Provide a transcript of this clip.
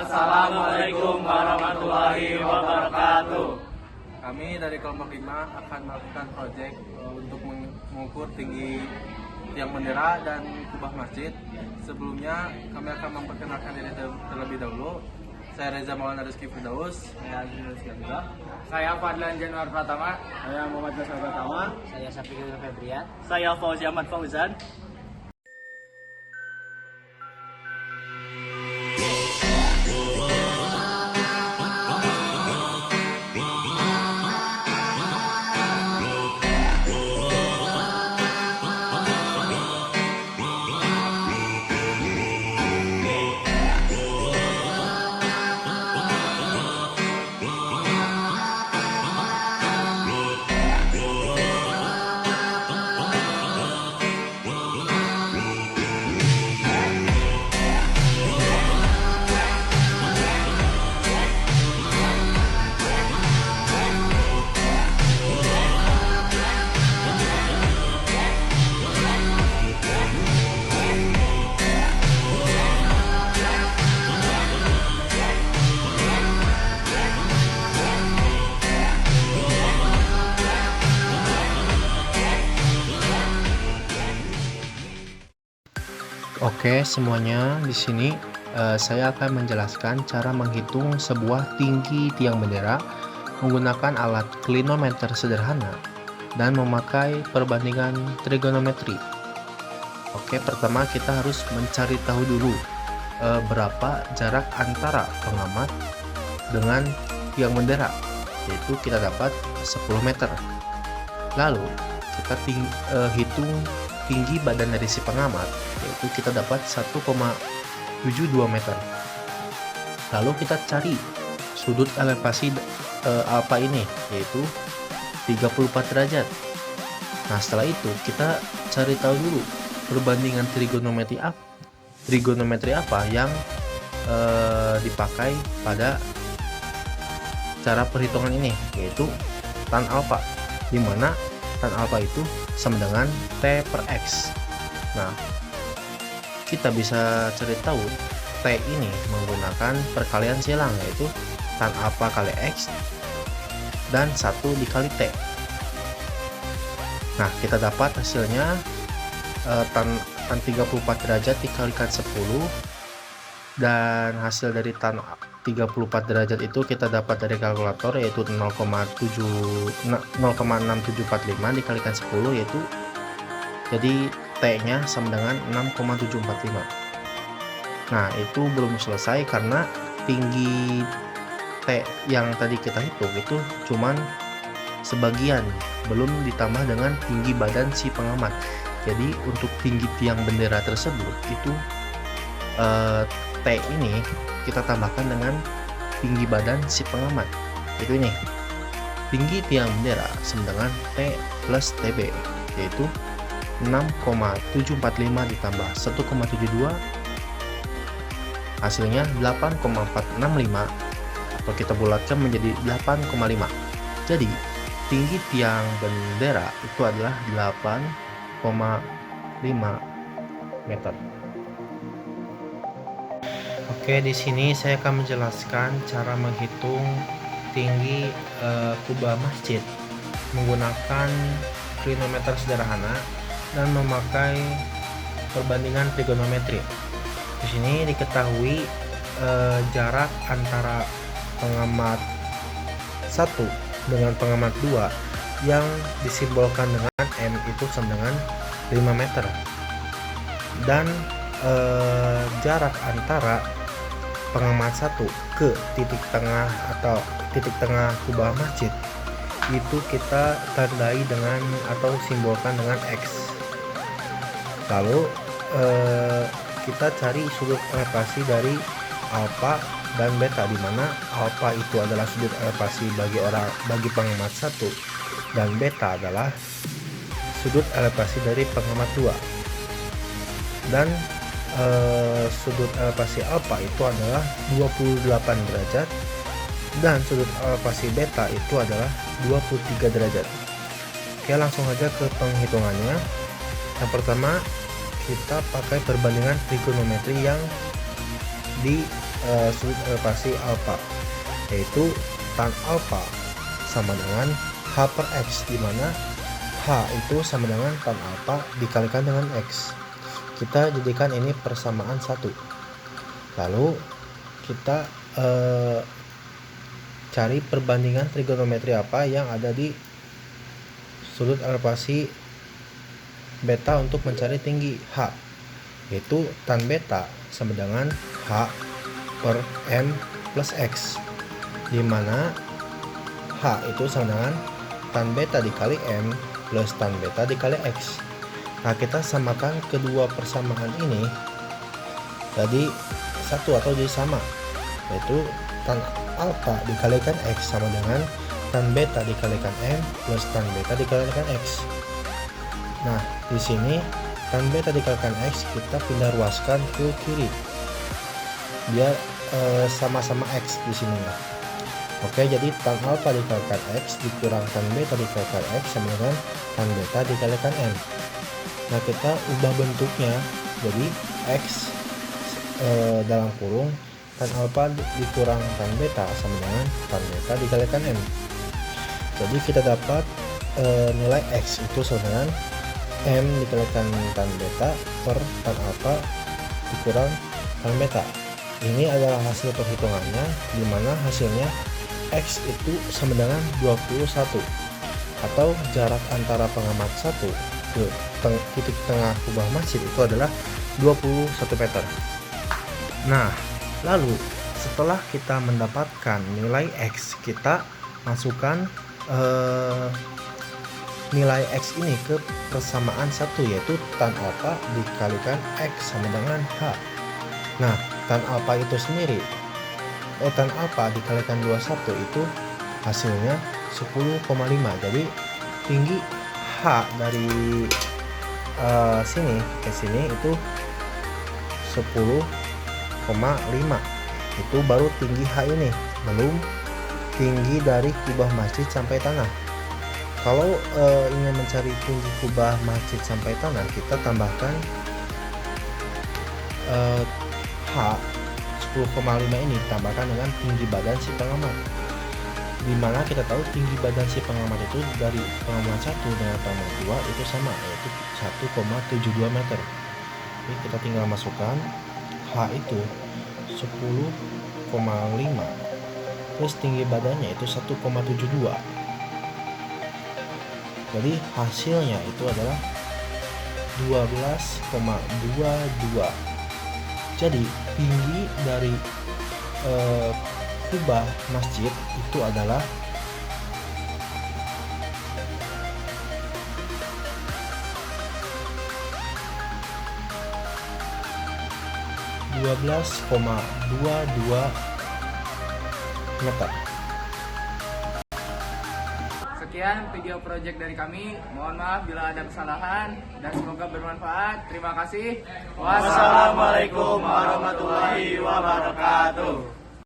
Assalamualaikum warahmatullahi wabarakatuh. Kami dari kelompok 5 akan melakukan proyek untuk mengukur tinggi tiang bendera dan kubah masjid. Sebelumnya kami akan memperkenalkan diri terlebih dahulu. Saya Reza Maulana Rizky Firdaus. Saya Azrul Syamila. Saya Fadlan Januar Pratama. Saya Muhammad Jasar Pratama. Saya Syafiqul Febrian. Saya Fauzi Ahmad Fauzan. Oke, semuanya di sini saya akan menjelaskan cara menghitung sebuah tinggi tiang bendera menggunakan alat klinometer sederhana dan memakai perbandingan trigonometri. Oke, pertama kita harus mencari tahu dulu berapa jarak antara pengamat dengan tiang bendera, yaitu kita dapat 10 meter. Lalu kita hitung tinggi badan dari si pengamat, yaitu kita dapat 1,72 meter. Lalu kita cari sudut elevasi alfa ini, yaitu 34 derajat. Nah, setelah itu kita cari tahu dulu perbandingan trigonometri apa yang dipakai pada cara perhitungan ini, yaitu tan alfa, di mana tan alfa itu sama dengan T per X. Nah, kita bisa cari tahu T ini menggunakan perkalian silang, yaitu tan alfa kali X dan 1 dikali T. Nah, kita dapat hasilnya tan 34 derajat dikalikan 10, dan hasil dari tan 34 derajat itu kita dapat dari kalkulator, yaitu 0,6745 dikalikan 10, yaitu jadi T nya sama dengan 6,745. Nah, itu belum selesai karena tinggi T yang tadi kita hitung itu cuman sebagian, belum ditambah dengan tinggi badan si pengamat. Jadi untuk tinggi tiang bendera tersebut itu T ini kita tambahkan dengan tinggi badan si pengamat, itu ini tinggi tiang bendera sama dengan T plus TB, yaitu 6,745 ditambah 1,72, hasilnya 8,465, atau kita bulatkan menjadi 8,5. Jadi tinggi tiang bendera itu adalah 8,5 meter. Oke, di sini saya akan menjelaskan cara menghitung tinggi kubah masjid menggunakan klinometer sederhana dan memakai perbandingan trigonometri. Di sini diketahui jarak antara pengamat 1 dengan pengamat 2 yang disimbolkan dengan M itu sama dengan 5 meter, dan jarak antara pengamat 1 ke titik tengah atau titik tengah kubah masjid itu kita tandai dengan atau simbolkan dengan X. Lalu kita cari sudut elevasi dari alfa dan beta, di mana alfa itu adalah sudut elevasi bagi pengamat 1 dan beta adalah sudut elevasi dari pengamat 2. Dan sudut elevasi alfa itu adalah 28 derajat dan sudut elevasi beta itu adalah 23 derajat. Oke, langsung aja ke penghitungannya. Yang pertama, kita pakai perbandingan trigonometri yang di sudut elevasi alfa, yaitu tan alfa sama dengan H per X, di mana H itu sama dengan tan alfa dikalikan dengan X. Kita jadikan ini persamaan 1. Lalu kita cari perbandingan trigonometri apa yang ada di sudut elevasi beta untuk mencari tinggi H, yaitu tan beta sama dengan H per M plus X, di mana H itu sama dengan tan beta dikali M plus tan beta dikali X. Nah, kita samakan kedua persamaan ini jadi satu atau jadi sama, yaitu tan alfa dikalikan X sama dengan tan beta dikalikan M plus tan beta dikalikan X. Nah, di sini tan beta dikalikan X kita pindah ruaskan ke kiri biar sama-sama X di sini ya. Oke, jadi tan alfa dikalikan X dikurang tan beta dikalikan X sama dengan tan beta dikalikan M. Nah, kita ubah bentuknya jadi X dalam kurung tan alfa dikurang tan beta sama dengan tan beta dikalikan M. Jadi kita dapat nilai X itu sama dengan M dikalikan tan beta per tan alfa dikurang tan beta. Ini adalah hasil perhitungannya, di mana hasilnya X itu sama dengan 21, atau jarak antara pengamat 1 ke titik tengah kubah masjid itu adalah 21 meter. Nah, lalu setelah kita mendapatkan nilai X, kita masukkan nilai X ini ke persamaan 1, yaitu tan alfa dikalikan X sama dengan H. Nah, tan alfa itu sendiri tan alfa dikalikan 21 itu hasilnya 10,5. Jadi tinggi H dari sini ke sini itu 10,5. Itu baru tinggi H ini, belum tinggi dari kubah masjid sampai tanah. Kalau ingin mencari tinggi kubah masjid sampai tanah, kita tambahkan H 10,5 ini tambahkan dengan tinggi badan si pengamat, dimana kita tahu tinggi badan si pengamat itu dari pengamat 1 dengan pengamat 2 itu sama, yaitu 1,72 meter. Jadi kita tinggal masukkan H itu 10,5 terus tinggi badannya itu 1,72. Jadi hasilnya itu adalah 12,22. Jadi tinggi dari kubah masjid itu adalah 12,22 meter. Sekian video project dari kami. Mohon maaf bila ada kesalahan dan semoga bermanfaat. Terima kasih. Wassalamualaikum warahmatullahi wabarakatuh.